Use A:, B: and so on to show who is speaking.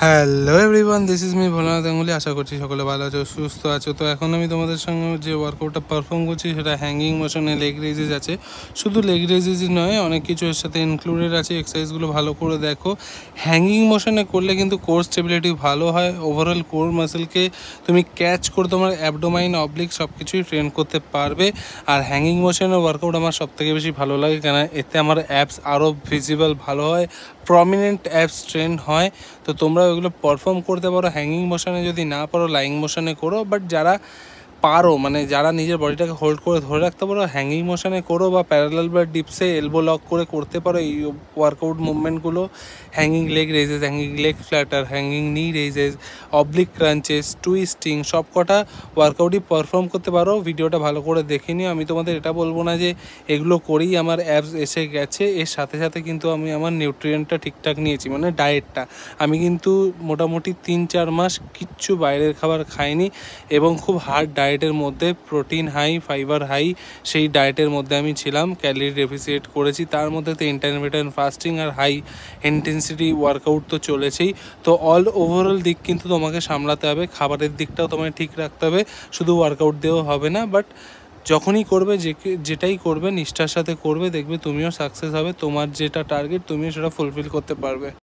A: Hello everyone, this is me Bholanath Ganguly. আশা করছি সকলে ভালো আছো, সুস্থ আছো। তো এখন আমি তোমাদের সঙ্গে যে ওয়ার্কআউটটা পারফর্ম করছি সেটা হ্যাঙ্গিং মোশনে লেগ রেজেস আছে। শুধু লেগ রেজেসই নয়, অনেক কিছু এর সাথে ইনক্লুডেড আছে। এক্সারসাইজগুলো ভালো করে দেখো। হ্যাঙ্গিং মোশনে করলে কিন্তু কোর স্টেবিলিটি ভালো হয়। ওভারঅল কোর মাসেলকে তুমি ক্যাচ করে তোমার অ্যাবডোমাইন অবলিক সব কিছুই ট্রেন করতে পারবে। আর হ্যাঙ্গিং মোশনের ওয়ার্কআউট আমার সবথেকে বেশি ভালো লাগে, কেন এতে আমার অ্যাপস আরও ভিজিবল ভালো হয়, প্রমিনেন্ট অ্যাপস ট্রেন হয়। তো তোমরা ওইগুলো পারফর্ম করতে পারো। হ্যাঙ্গিং মোশনে যদি না পারো লাইং মোশনে করো, বাট যারা পারো মানে যারা নিজের বডিটাকে হোল্ড করে ধরে রাখতে পারো হ্যাঙ্গিং মোশনে করো, বা প্যারালাল বা ডিপসে এলবো লক করে করতে পারো এই ওয়ার্কআউট মুভমেন্টগুলো। Hanging leg raises, hanging leg flutter, hanging knee raises, oblique crunches, twisting, সব কটা ওয়ার্কআউটই পারফর্ম করতে পারো। ভিডিওটা ভালো করে দেখে নিও। আমি তোমাদের এটা বলবো না যে এগুলো করেই আমার অ্যাবস এসে গেছে। এর সাথে সাথে কিন্তু আমি আমার নিউট্রিয়েন্টটা ঠিকঠাক নিয়েছি, মানে ডায়েটটা। আমি কিন্তু মোটামুটি 3-4 মাস কিচ্ছু বাইরের খাবার খাইনি, এবং খুব হার্ড ডায়েটের মধ্যে, প্রোটিন হাই, ফাইবার হাই, সেই ডায়েটের মধ্যে আমি ছিলাম। ক্যালোরি ডেফিসিট করেছি, তার মধ্যে তো ইন্টারমিটেন্ট ফাস্টিং আর হাই ইন্টেন্সিটি ওয়ার্কআউট তো চলেছেই। তো অল ওভারঅল দিক কিন্তু তোমাকে সামলাতে হবে, খাবারের দিকটাও তোমায় ঠিক রাখতে হবে, শুধু ওয়ার্কআউট দিয়েও হবে না। বাট যখনই করবে, যেটাই করবে নিষ্ঠার সাথে করবে, দেখবে তুমিও সাকসেস হবে। তোমার যেটা টার্গেট তুমিও সেটা ফুলফিল করতে পারবে।